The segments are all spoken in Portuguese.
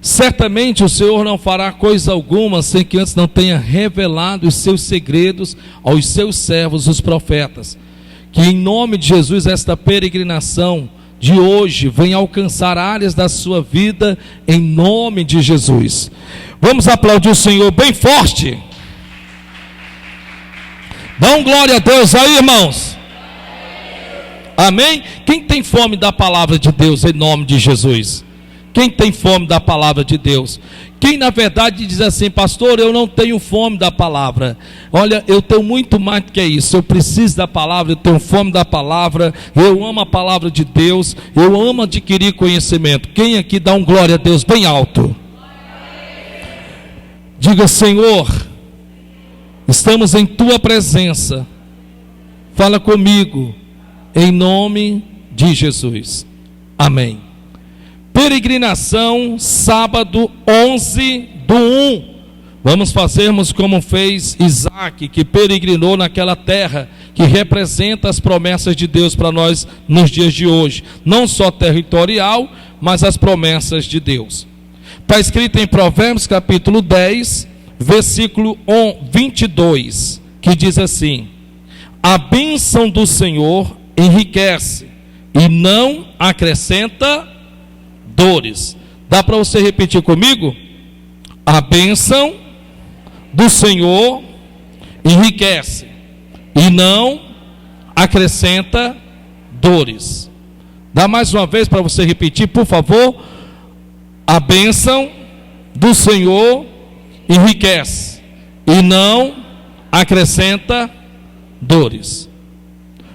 Certamente o Senhor não fará coisa alguma sem que antes não tenha revelado os seus segredos aos seus servos, os profetas. Que em nome de Jesus esta peregrinação de hoje venha alcançar áreas da sua vida em nome de Jesus. Vamos aplaudir o Senhor bem forte. Dá um glória a Deus aí, irmãos. Amém? Quem tem fome da palavra de Deus em nome de Jesus? Quem tem fome da palavra de Deus? Quem na verdade diz assim: pastor, eu não tenho fome da palavra. Olha, eu tenho muito mais do que isso. Eu preciso da palavra, eu tenho fome da palavra. Eu amo a palavra de Deus. Eu amo adquirir conhecimento. Quem aqui dá um glória a Deus bem alto? Diga: Senhor, estamos em tua presença. Fala comigo em nome de Jesus. Amém. Peregrinação, sábado 11/1. Vamos fazermos como fez Isaac, que peregrinou naquela terra, que representa as promessas de Deus para nós nos dias de hoje. Não só territorial, mas as promessas de Deus. Está escrito em Provérbios capítulo 10, versículo 22, que diz assim: a bênção do Senhor enriquece e não acrescenta dores. Dá para você repetir comigo? A bênção do Senhor enriquece e não acrescenta dores. Dá mais uma vez para você repetir, por favor. A bênção do Senhor enriquece e não acrescenta dores.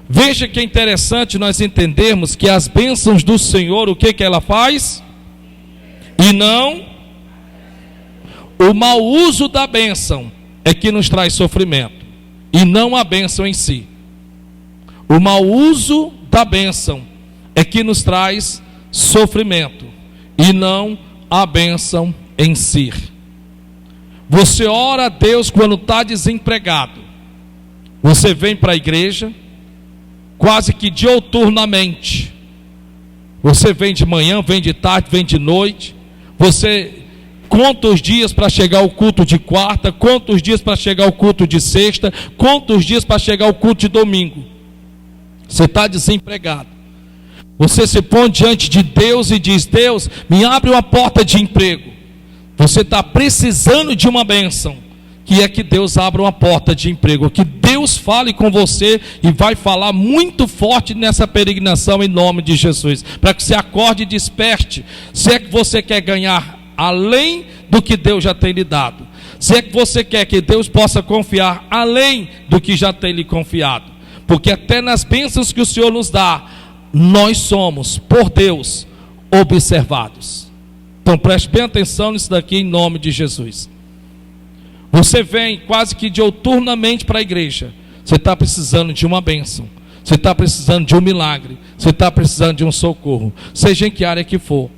Veja que é interessante nós entendermos que as bênçãos do Senhor, o que ela faz? E não, o mau uso da bênção é que nos traz sofrimento, e não a bênção em si. O mau uso da bênção é que nos traz sofrimento, e não a bênção em si. Você ora a Deus quando está desempregado. Você vem para a igreja quase que diuturnamente. Você vem de manhã, vem de tarde, vem de noite. Você conta os dias para chegar ao culto de quarta, conta os dias para chegar ao culto de sexta, conta os dias para chegar ao culto de domingo. Você está desempregado. Você se põe diante de Deus e diz: Deus, me abre uma porta de emprego. Você está precisando de uma bênção, que é que Deus abra uma porta de emprego, que Deus fale com você e vai falar muito forte nessa peregrinação em nome de Jesus, para que você acorde e desperte. Se é que você quer ganhar além do que Deus já tem lhe dado, se é que você quer que Deus possa confiar além do que já tem lhe confiado, porque até nas bênçãos que o Senhor nos dá, nós somos, por Deus, observados. Então preste bem atenção nisso daqui em nome de Jesus. Você vem quase que diuturnamente para a igreja. Você está precisando de uma bênção. Você está precisando de um milagre. Você está precisando de um socorro. Seja em que área que for.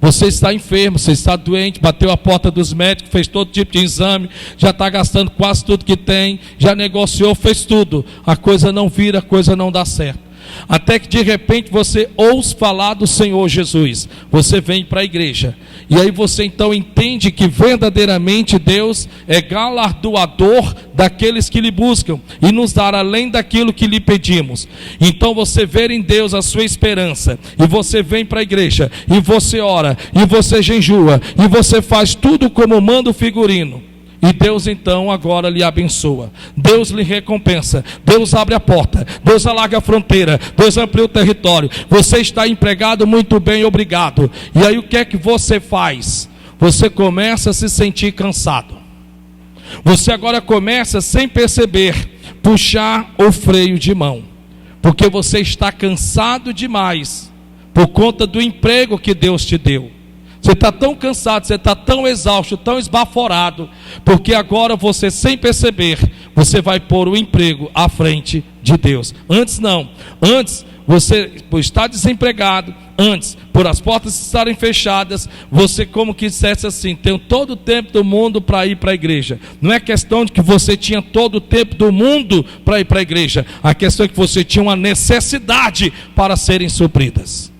Você está enfermo, você está doente, bateu a porta dos médicos, fez todo tipo de exame, já está gastando quase tudo que tem, já negociou, fez tudo. A coisa não vira, a coisa não dá certo. Até que de repente você ouça falar do Senhor Jesus. Você vem para a igreja. E aí você então entende que verdadeiramente Deus é galardoador daqueles que lhe buscam e nos dará além daquilo que lhe pedimos. Então você vê em Deus a sua esperança. E você vem para a igreja. E você ora. E você jejua. E você faz tudo como manda o figurino. E Deus então agora lhe abençoa. Deus lhe recompensa. Deus abre a porta. Deus alarga a fronteira. Deus amplia o território. Você está empregado, muito bem, obrigado. E aí o que é que você faz? Você começa a se sentir cansado. Você agora começa, sem perceber, puxar o freio de mão. Porque você está cansado demais por conta do emprego que Deus te deu. Você está tão cansado, você está tão exausto, tão esbaforado, porque agora você, sem perceber, você vai pôr o emprego à frente de Deus. Antes não, antes você, por estar desempregado, antes, por as portas estarem fechadas, você como que dissesse assim: tenho todo o tempo do mundo para ir para a igreja. Não é questão de que você tinha todo o tempo do mundo para ir para a igreja, a questão é que você tinha uma necessidade para serem supridas.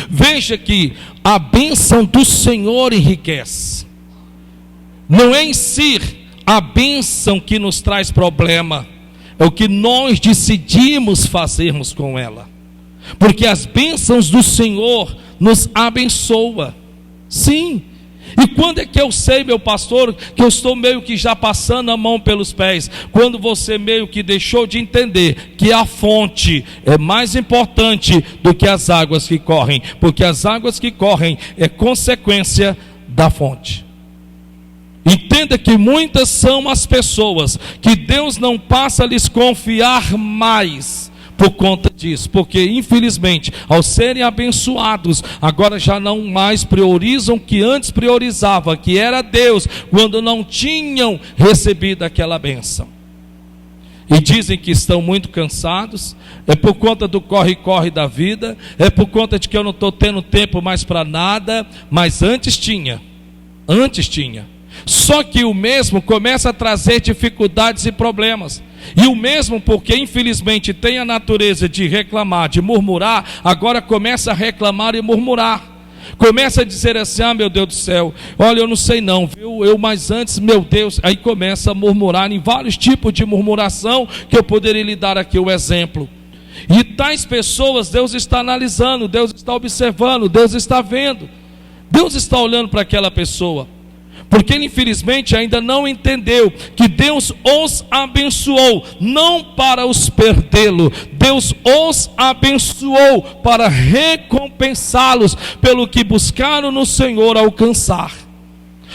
Veja que a bênção do Senhor enriquece. Não é em si a bênção que nos traz problema, é o que nós decidimos fazermos com ela. Porque as bênçãos do Senhor nos abençoa. Sim. E quando é que eu sei, meu pastor, que eu estou meio que já passando a mão pelos pés? Quando você meio que deixou de entender que a fonte é mais importante do que as águas que correm, porque as águas que correm é consequência da fonte. Entenda que muitas são as pessoas que Deus não passa a lhes confiar mais por conta disso, porque infelizmente, ao serem abençoados, agora já não mais priorizam o que antes priorizava, que era Deus, quando não tinham recebido aquela bênção. E dizem que estão muito cansados, é por conta do corre-corre da vida, é por conta de que eu não estou tendo tempo mais para nada, mas antes tinha. Só que o mesmo começa a trazer dificuldades e problemas. E o mesmo, porque infelizmente tem a natureza de reclamar, de murmurar, agora começa a reclamar e murmurar. Começa a dizer assim: ah, meu Deus do céu, olha, eu não sei não, viu? Mas antes, meu Deus, aí começa a murmurar em vários tipos de murmuração, que eu poderia lhe dar aqui o exemplo. E tais pessoas, Deus está analisando, Deus está observando, Deus está vendo, Deus está olhando para aquela pessoa. Porque ele infelizmente ainda não entendeu que Deus os abençoou, não para os perdê-lo. Deus os abençoou para recompensá-los pelo que buscaram no Senhor alcançar.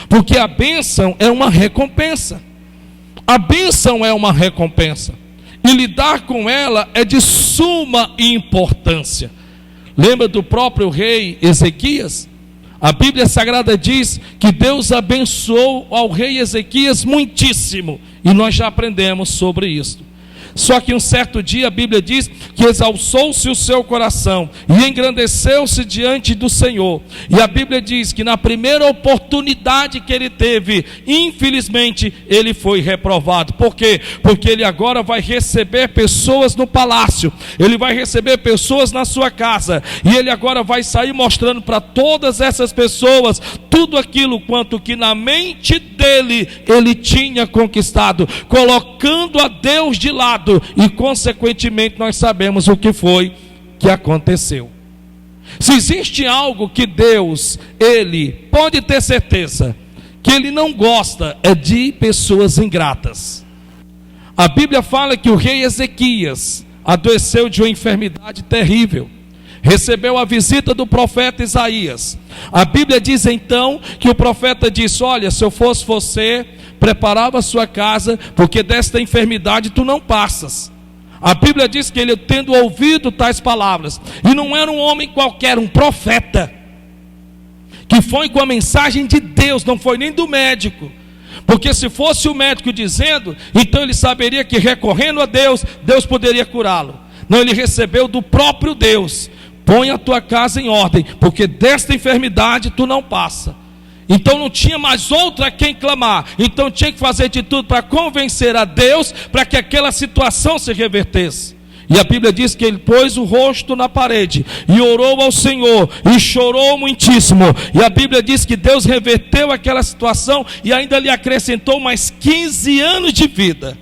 Porque a bênção é uma recompensa. A bênção é uma recompensa. E lidar com ela é de suma importância. Lembra do próprio rei Ezequias? A Bíblia Sagrada diz que Deus abençoou ao rei Ezequias muitíssimo, e nós já aprendemos sobre isso. Só que um certo dia a Bíblia diz que exalçou-se o seu coração e engrandeceu-se diante do Senhor. E a Bíblia diz que na primeira oportunidade que ele teve, infelizmente ele foi reprovado. Por quê? Porque ele agora vai receber pessoas no palácio, ele vai receber pessoas na sua casa, e ele agora vai sair mostrando para todas essas pessoas tudo aquilo quanto que na mente dele ele tinha conquistado, colocando a Deus de lado. E consequentemente nós sabemos o que foi que aconteceu. Se existe algo que Deus, ele pode ter certeza que ele não gosta, é de pessoas ingratas. A Bíblia fala que o rei Ezequias adoeceu de uma enfermidade terrível, recebeu a visita do profeta Isaías. A Bíblia diz então que o profeta disse: olha, se eu fosse você, preparava a sua casa, porque desta enfermidade tu não passas. A Bíblia diz que ele, tendo ouvido tais palavras, e não era um homem qualquer, um profeta, que foi com a mensagem de Deus, não foi nem do médico, porque se fosse o médico dizendo, então ele saberia que recorrendo a Deus, Deus poderia curá-lo. Não, ele recebeu do próprio Deus: põe a tua casa em ordem, porque desta enfermidade tu não passa. Então não tinha mais outra a quem clamar, então tinha que fazer de tudo para convencer a Deus, para que aquela situação se revertesse. E a Bíblia diz que ele pôs o rosto na parede e orou ao Senhor e chorou muitíssimo. E a Bíblia diz que Deus reverteu aquela situação e ainda lhe acrescentou mais 15 anos de vida.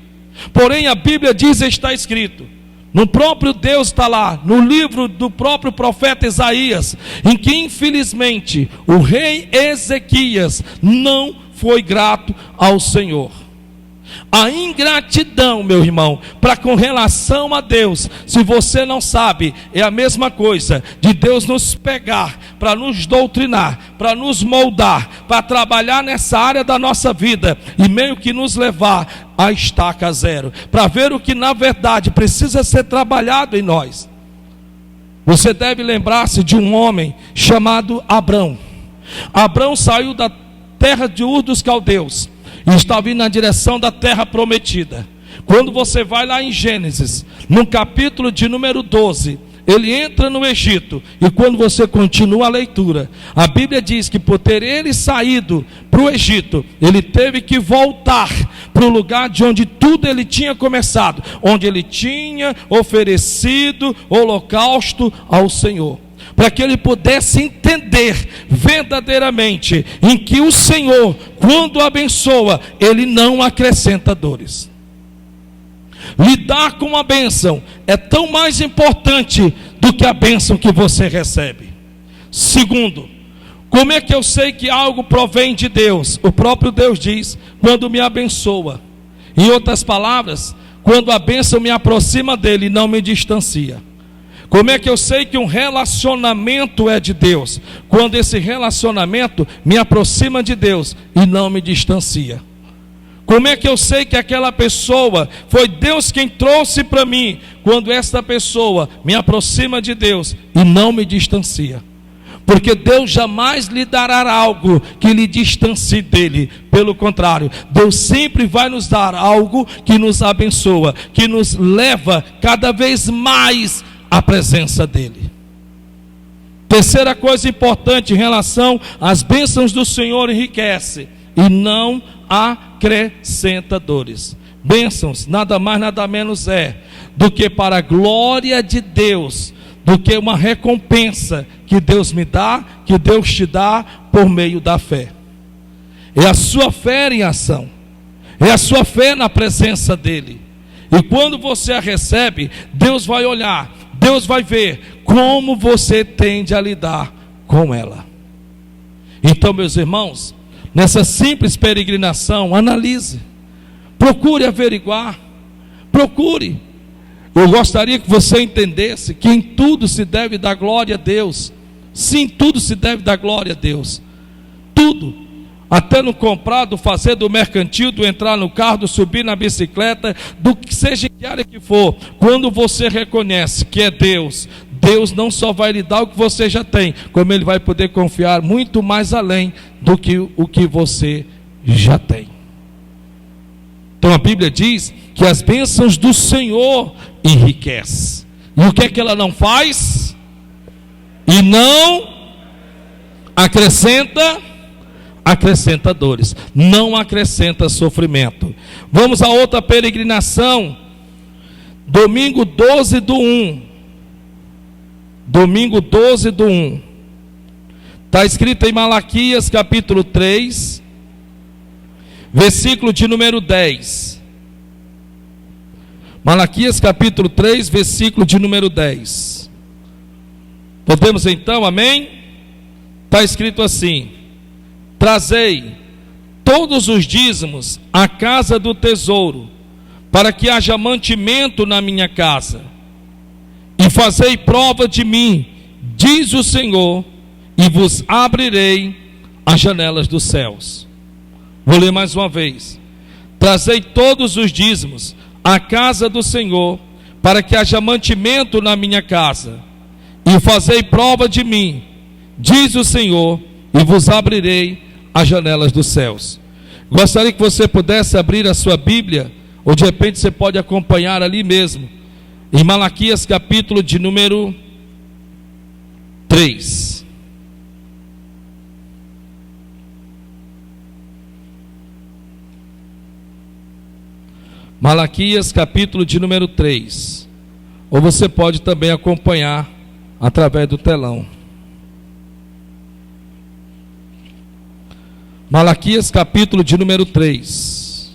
Porém a Bíblia diz, está escrito, no próprio Deus está lá, no livro do próprio profeta Isaías, em que infelizmente o rei Ezequias não foi grato ao Senhor. A ingratidão, meu irmão, para com relação a Deus, se você não sabe, é a mesma coisa de Deus nos pegar, para nos doutrinar, para nos moldar, para trabalhar nessa área da nossa vida, e meio que nos levar a estaca zero, para ver o que na verdade precisa ser trabalhado em nós. Você deve lembrar-se de um homem chamado Abrão. Abrão saiu da terra de Ur dos Caldeus e estava indo na direção da terra prometida. Quando você vai lá em Gênesis, no capítulo de número 12, ele entra no Egito, e quando você continua a leitura, a Bíblia diz que por ter ele saído para o Egito, ele teve que voltar para o lugar de onde tudo ele tinha começado, onde ele tinha oferecido holocausto ao Senhor. para que ele pudesse entender verdadeiramente em que o Senhor, quando abençoa, ele não acrescenta dores. Lidar com a bênção é tão mais importante do que a bênção que você recebe. Segundo, como é que eu sei que algo provém de Deus? O próprio Deus diz: quando me abençoa. Em outras palavras, quando a bênção me aproxima dele e não me distancia. Como é que eu sei que um relacionamento é de Deus? Quando esse relacionamento me aproxima de Deus e não me distancia. Como é que eu sei que aquela pessoa foi Deus quem trouxe para mim? Quando esta pessoa me aproxima de Deus e não me distancia. Porque Deus jamais lhe dará algo que lhe distancie dele. Pelo contrário, Deus sempre vai nos dar algo que nos abençoa, que nos leva cada vez mais à presença dele. Terceira coisa importante em relação às bênçãos do Senhor: enriquece e não acrescenta dores. Bênçãos nada mais nada menos é do que para a glória de Deus, do que uma recompensa que Deus me dá, que Deus te dá por meio da fé. É a sua fé em ação, é a sua fé na presença dele. E quando você a recebe, Deus vai olhar, Deus vai ver como você tende a lidar com ela. Então, meus irmãos, nessa simples peregrinação, analise, procure averiguar, procure. Eu gostaria que você entendesse que em tudo se deve dar glória a Deus. Sim, tudo se deve dar glória a Deus. Tudo. Até no comprar, do fazer, do mercantil, do entrar no carro, do subir na bicicleta, do que seja em que área que for. Quando você reconhece que é Deus, Deus não só vai lhe dar o que você já tem, como Ele vai poder confiar muito mais além do que o que você já tem. Então a Bíblia diz que as bênçãos do Senhor enriquecem. E o que é que ela não faz? E não acrescenta dores, não acrescenta sofrimento. Vamos a outra peregrinação, domingo 12/1. Domingo 12/1. Está escrito em Malaquias capítulo 3, versículo de número 10. Malaquias capítulo 3, versículo de número 10. Podemos então, amém? Está escrito assim: trazei todos os dízimos à casa do tesouro, para que haja mantimento na minha casa. E fazei prova de mim, diz o Senhor, e vos abrirei as janelas dos céus. Vou ler mais uma vez. Trazei todos os dízimos à casa do Senhor, para que haja mantimento na minha casa. E fazei prova de mim, diz o Senhor, e vos abrirei as janelas dos céus. Gostaria que você pudesse abrir a sua Bíblia, ou de repente você pode acompanhar ali mesmo, em Malaquias capítulo de número 3. Malaquias capítulo de número 3. Ou você pode também acompanhar através do telão. Malaquias capítulo de número 3.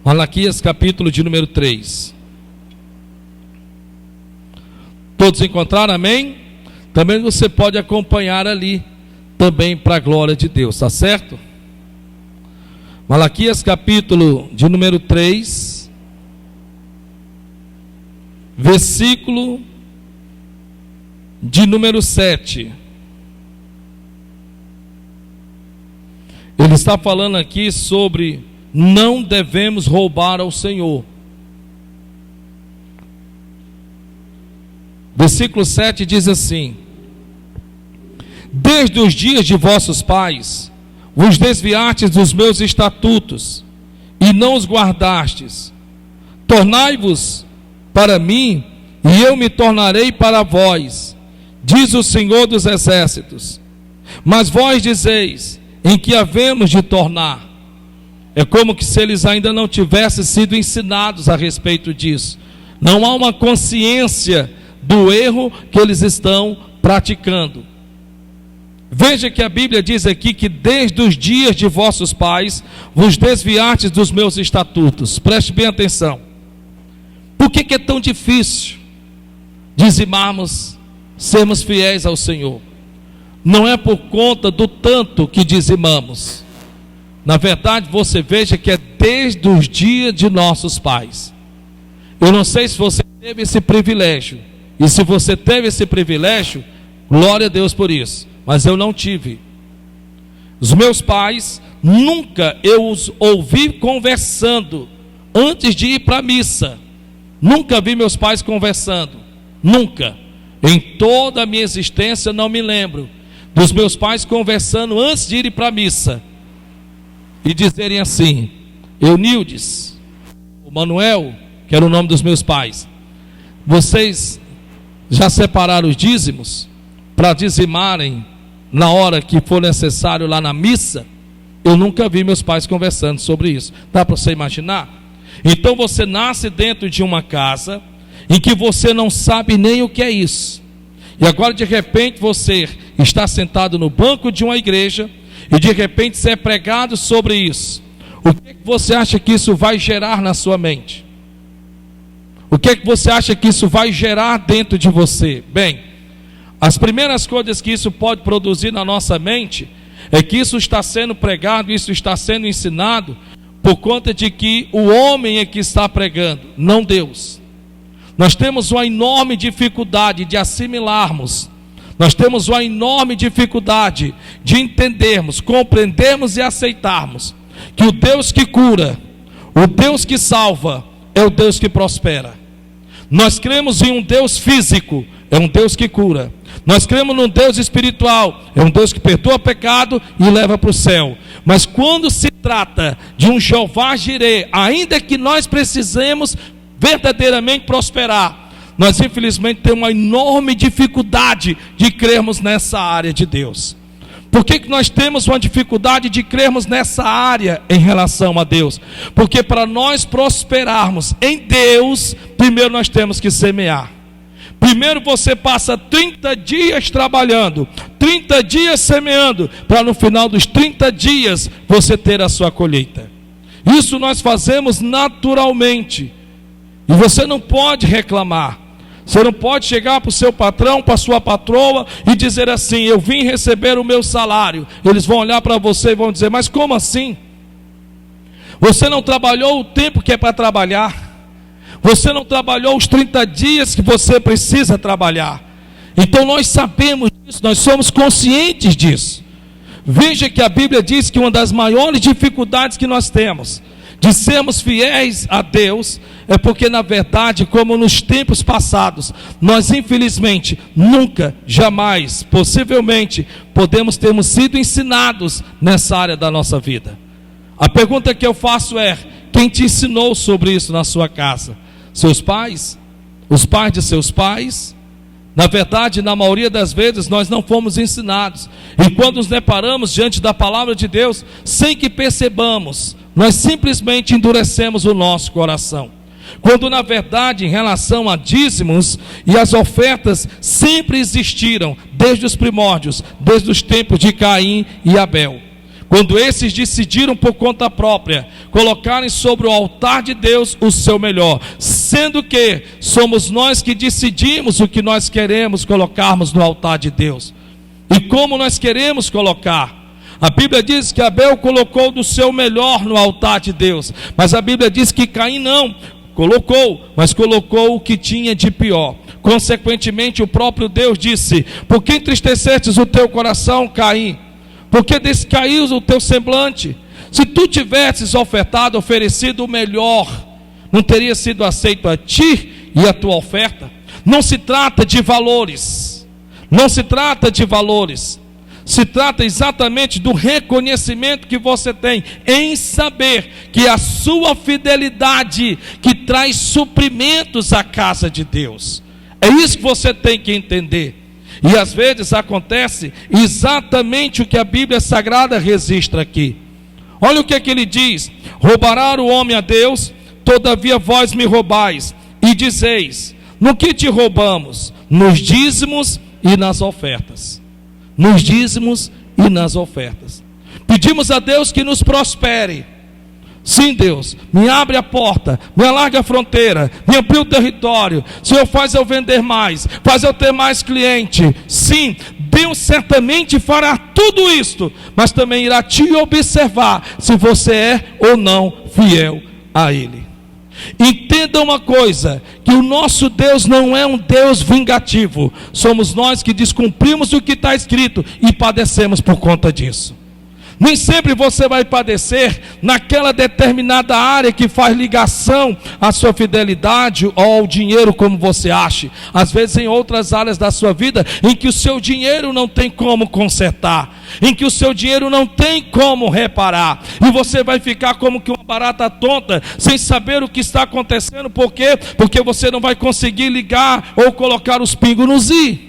Malaquias capítulo de número 3. Todos encontraram, amém? Também você pode acompanhar ali, também para a glória de Deus, tá certo? Malaquias capítulo de número 3, versículo de número 7. Ele está falando aqui sobre não devemos roubar ao Senhor. Versículo 7 diz assim: desde os dias de vossos pais vos desviastes dos meus estatutos e não os guardastes. Tornai-vos para mim e eu me tornarei para vós, diz o Senhor dos exércitos. Mas vós dizeis, em que havemos de tornar? É como que se eles ainda não tivessem sido ensinados a respeito disso. Não há uma consciência do erro que eles estão praticando. Veja que a Bíblia diz aqui que desde os dias de vossos pais vos desviastes dos meus estatutos. Preste bem atenção. Por que é tão difícil dizimarmos, sermos fiéis ao Senhor? Não é por conta do tanto que dizimamos. Na verdade, você veja que é desde os dias de nossos pais. Eu não sei se você teve esse privilégio. E se você teve esse privilégio, glória a Deus por isso. Mas eu não tive. Os meus pais, nunca eu os ouvi conversando antes de ir para a missa. Nunca vi meus pais conversando. Nunca. Em toda a minha existência não me lembro dos meus pais conversando antes de irem para a missa. E dizerem assim: Eunildes, o Manuel, que era o nome dos meus pais, vocês já separaram os dízimos para dizimarem na hora que for necessário lá na missa? Eu nunca vi meus pais conversando sobre isso. Dá para você imaginar? Então você nasce dentro de uma casa em que você não sabe nem o que é isso. E agora de repente você está sentado no banco de uma igreja e de repente você é pregado sobre isso. O que você acha que isso vai gerar na sua mente? O que você acha que isso vai gerar dentro de você? Bem, as primeiras coisas que isso pode produzir na nossa mente é que isso está sendo pregado, isso está sendo ensinado por conta de que o homem é que está pregando, não Deus. Nós temos uma enorme dificuldade de assimilarmos. Nós temos uma enorme dificuldade de entendermos, compreendermos e aceitarmos que o Deus que cura, o Deus que salva, é o Deus que prospera. Nós cremos em um Deus físico, é um Deus que cura. Nós cremos num Deus espiritual, é um Deus que perdoa pecado e leva para o céu. Mas quando se trata de um Jeová Jireh, ainda que nós precisemos verdadeiramente prosperar, nós infelizmente temos uma enorme dificuldade de crermos nessa área de Deus. Por que nós temos uma dificuldade de crermos nessa área em relação a Deus? Porque para nós prosperarmos em Deus, primeiro nós temos que semear. Primeiro você passa 30 dias trabalhando, 30 dias semeando, para no final dos 30 dias você ter a sua colheita. Isso nós fazemos naturalmente. E você não pode reclamar. Você não pode chegar para o seu patrão, para a sua patroa e dizer assim: eu vim receber o meu salário. Eles vão olhar para você e vão dizer: mas como assim? Você não trabalhou o tempo que é para trabalhar. Você não trabalhou os 30 dias que você precisa trabalhar. Então nós sabemos disso, nós somos conscientes disso. Veja que a Bíblia diz que uma das maiores dificuldades que nós temos de sermos fiéis a Deus é porque, na verdade, como nos tempos passados, nós infelizmente nunca, jamais, possivelmente podemos termos sido ensinados nessa área da nossa vida. A pergunta que eu faço é: quem te ensinou sobre isso na sua casa? Seus pais? Os pais de seus pais? Na verdade, na maioria das vezes nós não fomos ensinados. E quando nos deparamos diante da palavra de Deus, sem que percebamos, nós simplesmente endurecemos o nosso coração. Quando na verdade, em relação a dízimos e as ofertas, sempre existiram desde os primórdios, desde os tempos de Caim e Abel. Quando esses decidiram por conta própria colocarem sobre o altar de Deus o seu melhor, sendo que somos nós que decidimos o que nós queremos colocarmos no altar de Deus e como nós queremos colocar. A Bíblia diz que Abel colocou do seu melhor no altar de Deus, mas a Bíblia diz que Caim não colocou, mas colocou o que tinha de pior. Consequentemente, o próprio Deus disse: por que entristecestes o teu coração, Caim? Por que descaiu o teu semblante? Se tu tivesses ofertado, oferecido o melhor, não teria sido aceito a ti e a tua oferta? Não se trata de valores, não se trata de valores, se trata exatamente do reconhecimento que você tem em saber que a sua fidelidade que traz suprimentos à casa de Deus. É isso que você tem que entender. E às vezes acontece exatamente o que a Bíblia Sagrada registra aqui. Olha o que é que ele diz: roubará o homem a Deus, todavia vós me roubais, e dizeis: no que te roubamos? Nos dízimos e nas ofertas. Nos dízimos e nas ofertas. Pedimos a Deus que nos prospere. Sim, Deus, me abre a porta, me alarga a fronteira, me amplia o território. Senhor, faz eu vender mais, faz eu ter mais cliente. Sim, Deus certamente fará tudo isto, mas também irá te observar se você é ou não fiel a Ele. Entenda uma coisa, que o nosso Deus não é um Deus vingativo. Somos nós que descumprimos o que está escrito e padecemos por conta disso. Nem sempre você vai padecer naquela determinada área que faz ligação à sua fidelidade ou ao dinheiro, como você acha. Às vezes em outras áreas da sua vida, em que o seu dinheiro não tem como consertar, em que o seu dinheiro não tem como reparar, e você vai ficar como que uma barata tonta, sem saber o que está acontecendo. Por quê? Porque você não vai conseguir ligar ou colocar os pingos nos i.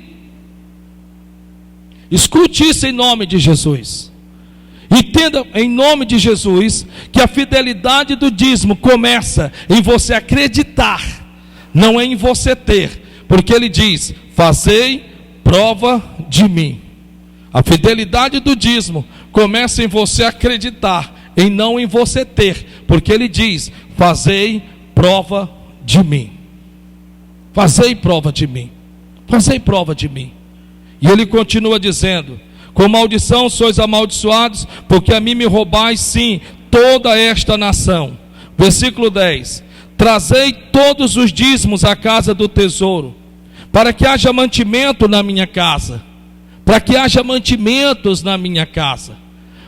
Escute isso em nome de Jesus. Entenda em nome de Jesus que a fidelidade do dízimo começa em você acreditar, não é em você ter, porque ele diz: fazei prova de mim. A fidelidade do dízimo começa em você acreditar, e não em você ter, porque ele diz: fazei prova de mim. Fazei prova de mim. Fazei prova de mim. E ele continua dizendo: com maldição sois amaldiçoados, porque a mim me roubais, sim, toda esta nação. Versículo 10: trazei todos os dízimos à casa do tesouro, para que haja mantimento na minha casa. Para que haja mantimentos na minha casa,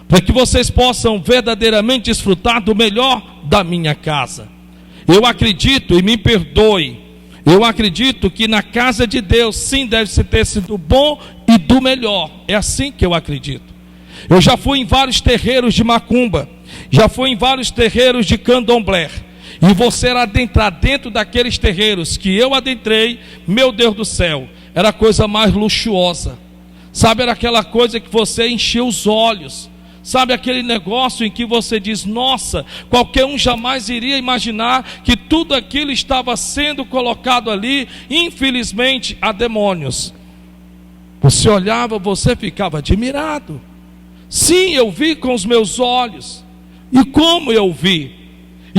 para que vocês possam verdadeiramente desfrutar do melhor da minha casa. Eu acredito, e me perdoe, eu acredito que na casa de Deus sim deve se ter sido bom e do melhor. É assim que eu acredito. Eu já fui em vários terreiros de macumba, já fui em vários terreiros de candomblé, e você adentrar dentro daqueles terreiros que eu adentrei, meu Deus do céu, era a coisa mais luxuosa. Sabe, era aquela coisa que você encheu os olhos. Sabe, aquele negócio em que você diz: nossa, qualquer um jamais iria imaginar que tudo aquilo estava sendo colocado ali, infelizmente, a demônios. Você olhava, você ficava admirado. Sim, eu vi com os meus olhos. E como eu vi?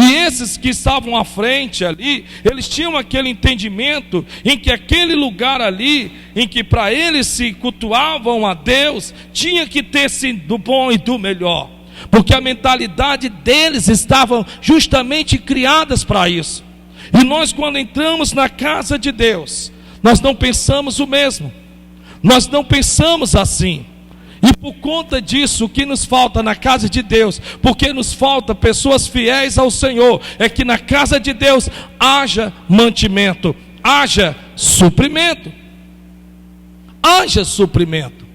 E esses que estavam à frente ali, eles tinham aquele entendimento em que aquele lugar ali, em que para eles se cultuavam a Deus, tinha que ter sim do bom e do melhor, porque a mentalidade deles estavam justamente criadas para isso. E nós, quando entramos na casa de Deus, nós não pensamos o mesmo, nós não pensamos assim. E por conta disso, o que nos falta na casa de Deus, porque nos falta pessoas fiéis ao Senhor, é que na casa de Deus haja mantimento, haja suprimento. Haja suprimento.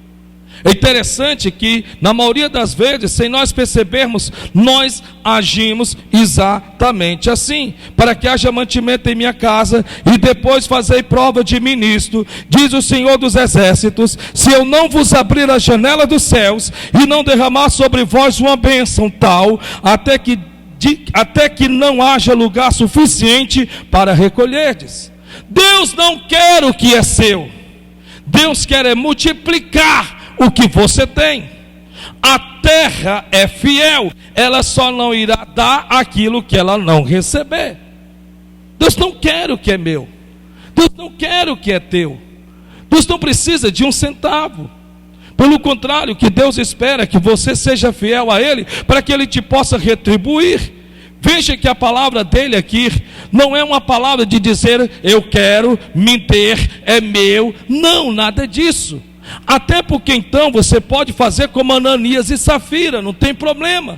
É interessante que, na maioria das vezes, sem nós percebermos, nós agimos exatamente assim. Para que haja mantimento em minha casa, e depois fazei prova de mim nisto, diz o Senhor dos Exércitos: se eu não vos abrir a janela dos céus, e não derramar sobre vós uma bênção tal, até que não haja lugar suficiente para recolherdes. Deus não quer o que é seu. Deus quer é multiplicar o que você tem. A terra é fiel, ela só não irá dar aquilo que ela não receber. Deus não quer o que é meu, Deus não quer o que é teu. Deus não precisa de um centavo. Pelo contrário, o que Deus espera é que você seja fiel a Ele, para que Ele te possa retribuir. Veja que a palavra dele aqui não é uma palavra de dizer eu quero, me ter, é meu. Não, nada disso. Até porque então você pode fazer como Ananias e Safira, não tem problema.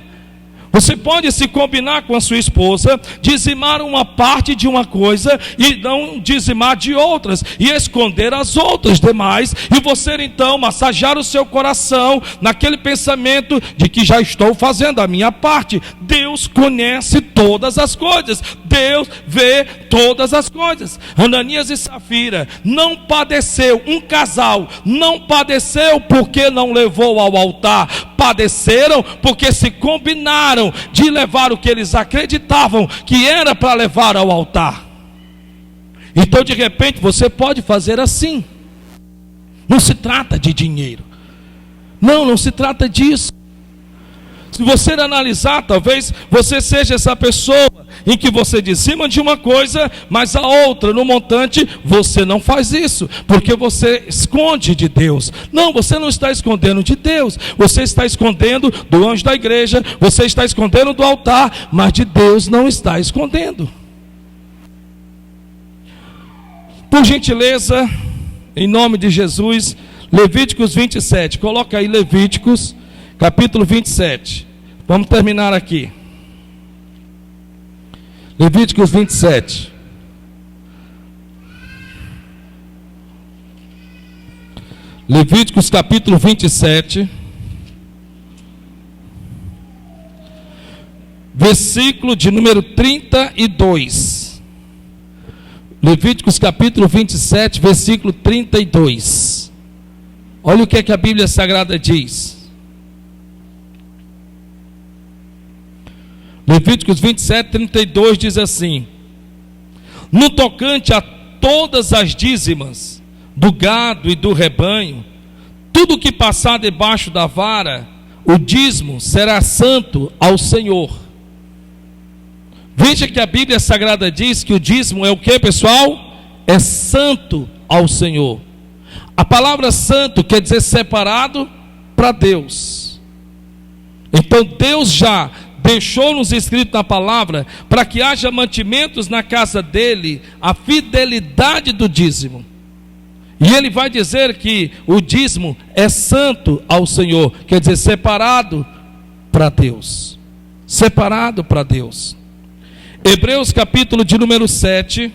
Você pode se combinar com a sua esposa, dizimar uma parte de uma coisa e não dizimar de outras, e esconder as outras demais, e você então massagear o seu coração naquele pensamento de que já estou fazendo a minha parte. Deus Deus conhece todas as coisas, Deus vê todas as coisas. Ananias e Safira não padeceu, um casal não padeceu porque não levou ao altar, padeceram porque se combinaram de levar o que eles acreditavam que era para levar ao altar. Então de repente você pode fazer assim. Não se trata de dinheiro, não se trata disso. Se você analisar, talvez você seja essa pessoa em que você dizima de uma coisa, mas a outra, no montante, você não faz isso, porque você esconde de Deus. Não, você não está escondendo de Deus, você está escondendo do anjo da igreja, você está escondendo do altar, mas de Deus não está escondendo. Por gentileza, em nome de Jesus, Levíticos 27, coloca aí Levíticos, capítulo 27, vamos terminar aqui. Levíticos 27. Levíticos capítulo 27, versículo de número 32. Levíticos capítulo 27, versículo 32. Olha o que é que a Bíblia Sagrada diz. Levíticos 27, 32 diz assim: no tocante a todas as dízimas do gado e do rebanho, tudo que passar debaixo da vara, o dízimo será santo ao Senhor. Veja que a Bíblia Sagrada diz que o dízimo é o que, pessoal? É santo ao Senhor. A palavra santo quer dizer separado para Deus. Então Deus já deixou-nos escrito na palavra para que haja mantimentos na casa dele, a fidelidade do dízimo. E ele vai dizer que o dízimo é santo ao Senhor, quer dizer separado para Deus. Separado para Deus. Hebreus capítulo de número 7.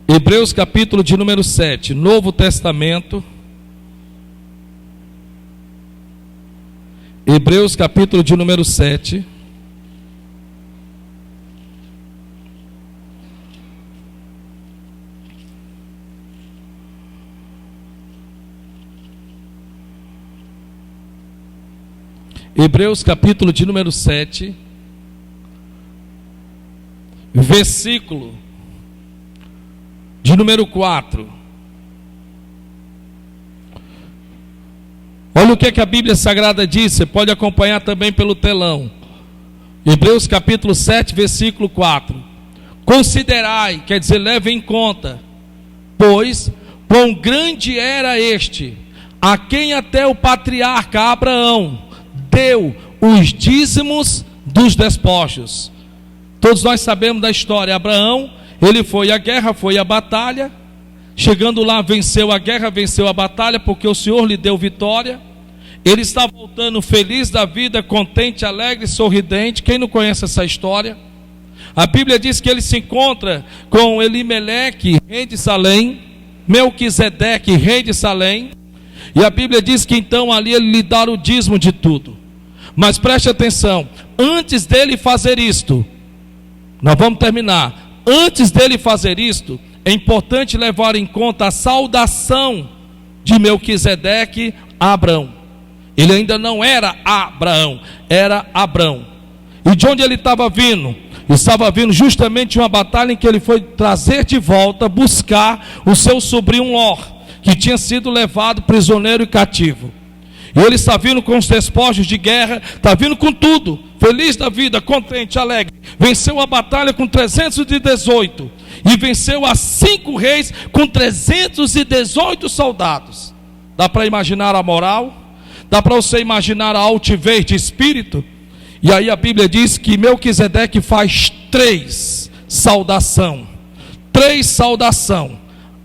Hebreus capítulo de número 7, Novo Testamento. Hebreus capítulo de número 7. Hebreus capítulo de número 7, versículo de número 4. Olha o que é que a Bíblia Sagrada diz, você pode acompanhar também pelo telão. Hebreus capítulo 7, versículo 4. Considerai, quer dizer, leve em conta, pois quão grande era este, a quem até o patriarca Abraão deu os dízimos dos despojos. Todos nós sabemos da história. Abraão, ele foi à guerra, foi à batalha, chegando lá venceu a guerra, venceu a batalha, porque o Senhor lhe deu vitória. Ele está voltando feliz da vida, contente, alegre, sorridente. Quem não conhece essa história? A Bíblia diz que ele se encontra com Elimeleque, rei de Salém, Melquisedeque, rei de Salém, e a Bíblia diz que então ali ele lhe dá o dízimo de tudo. Mas preste atenção, antes dele fazer isto, nós vamos terminar. Antes dele fazer isto, é importante levar em conta a saudação de Melquisedeque a Abrão. Ele ainda não era Abraão, era Abrão. E de onde ele estava vindo? Estava vindo justamente de uma batalha em que ele foi trazer de volta, buscar o seu sobrinho Ló, que tinha sido levado prisioneiro e cativo. E ele está vindo com os despojos de guerra, está vindo com tudo, feliz da vida, contente, alegre. Venceu a batalha com 318 e venceu a 5 reis com 318 soldados. Dá para imaginar a moral? Dá para você imaginar a altivez de espírito? E aí a Bíblia diz que Melquisedeque faz 3 saudação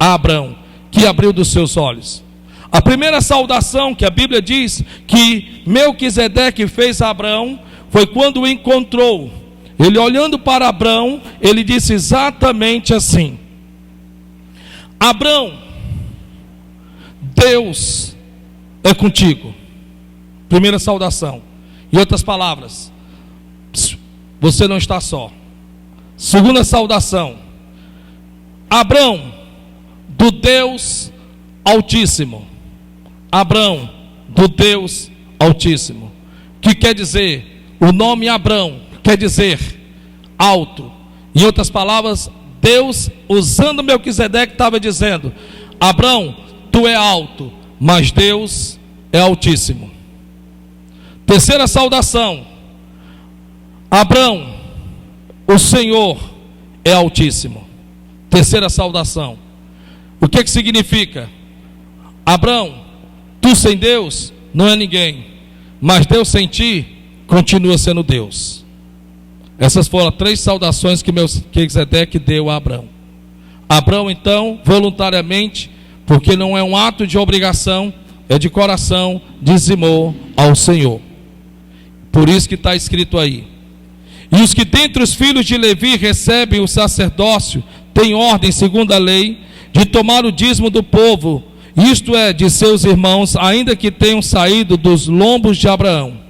a Abrão, que abriu dos seus olhos. A primeira saudação que a Bíblia diz que Melquisedeque fez a Abrão foi quando o encontrou. Ele olhando para Abrão, ele disse exatamente assim: Abrão, Deus é contigo. Primeira saudação. Em outras palavras, você não está só. Segunda saudação: Abrão, do Deus Altíssimo. Abrão, do Deus Altíssimo. Que quer dizer, o nome Abrão quer dizer alto. Em outras palavras, Deus, usando Melquisedeque, estava dizendo: Abrão, tu é alto, mas Deus é altíssimo. Terceira saudação: Abrão, o Senhor é altíssimo. Terceira saudação. O que significa? Abrão, tu sem Deus não é ninguém, mas Deus sem ti continua sendo Deus. Essas foram 3 saudações que Melquisedeque deu a Abrão. Abrão, então, voluntariamente, porque não é um ato de obrigação, é de coração, dizimou ao Senhor. Por isso que está escrito aí: e os que dentre os filhos de Levi recebem o sacerdócio, têm ordem, segundo a lei, de tomar o dízimo do povo, isto é, de seus irmãos, ainda que tenham saído dos lombos de Abraão.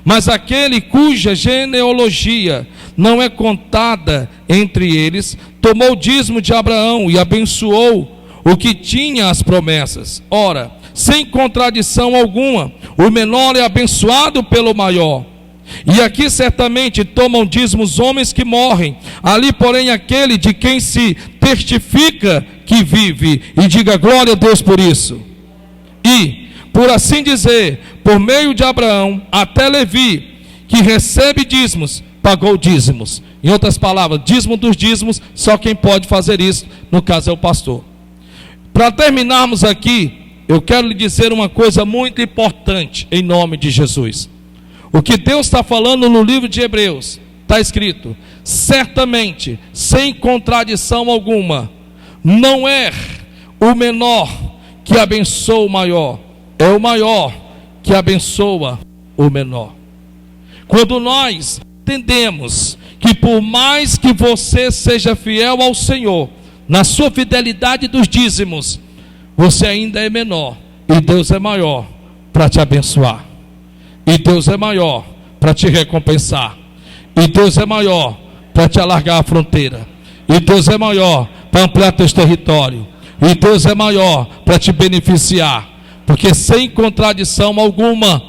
Mas aquele cuja genealogia não é contada entre eles, tomou o dízimo de Abraão e abençoou o que tinha as promessas. Ora, sem contradição alguma, o menor é abençoado pelo maior. E aqui certamente tomam dízimo os homens que morrem, ali porém aquele de quem se testifica que vive, e diga glória a Deus por isso. E, por assim dizer, por meio de Abraão, até Levi, que recebe dízimos, pagou dízimos. Em outras palavras, dízimo dos dízimos, só quem pode fazer isso, no caso é o pastor. Para terminarmos aqui, eu quero lhe dizer uma coisa muito importante, em nome de Jesus. O que Deus está falando no livro de Hebreus, está escrito: certamente, sem contradição alguma, não é o menor que abençoa o maior, é o maior que abençoa o menor. Quando nós entendemos que por mais que você seja fiel ao Senhor, na sua fidelidade dos dízimos, você ainda é menor, e Deus é maior para te abençoar. E Deus é maior para te recompensar. E Deus é maior para te alargar a fronteira. E Deus é maior para ampliar teus territórios. E Deus é maior para te beneficiar. Porque sem contradição alguma,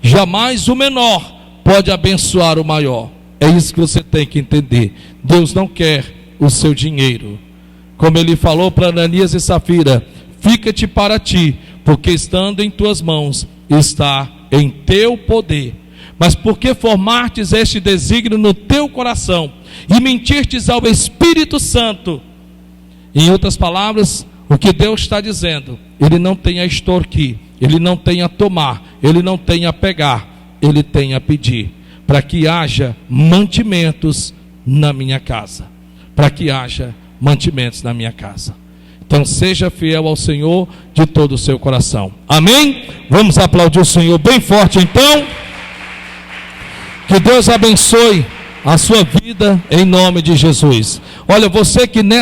jamais o menor pode abençoar o maior. É isso que você tem que entender. Deus não quer o seu dinheiro. Como ele falou para Ananias e Safira: fica-te para ti, porque estando em tuas mãos está em teu poder. Mas porque formastes este desígnio no teu coração e mentirtes ao Espírito Santo. Em outras palavras, o que Deus está dizendo: Ele não tem a extorquir, Ele não tem a tomar, Ele não tem a pegar, Ele tem a pedir, para que haja mantimentos na minha casa. Para que haja mantimentos na minha casa. Então seja fiel ao Senhor de todo o seu coração. Amém? Vamos aplaudir o Senhor bem forte então. Que Deus abençoe a sua vida em nome de Jesus. Olha, você que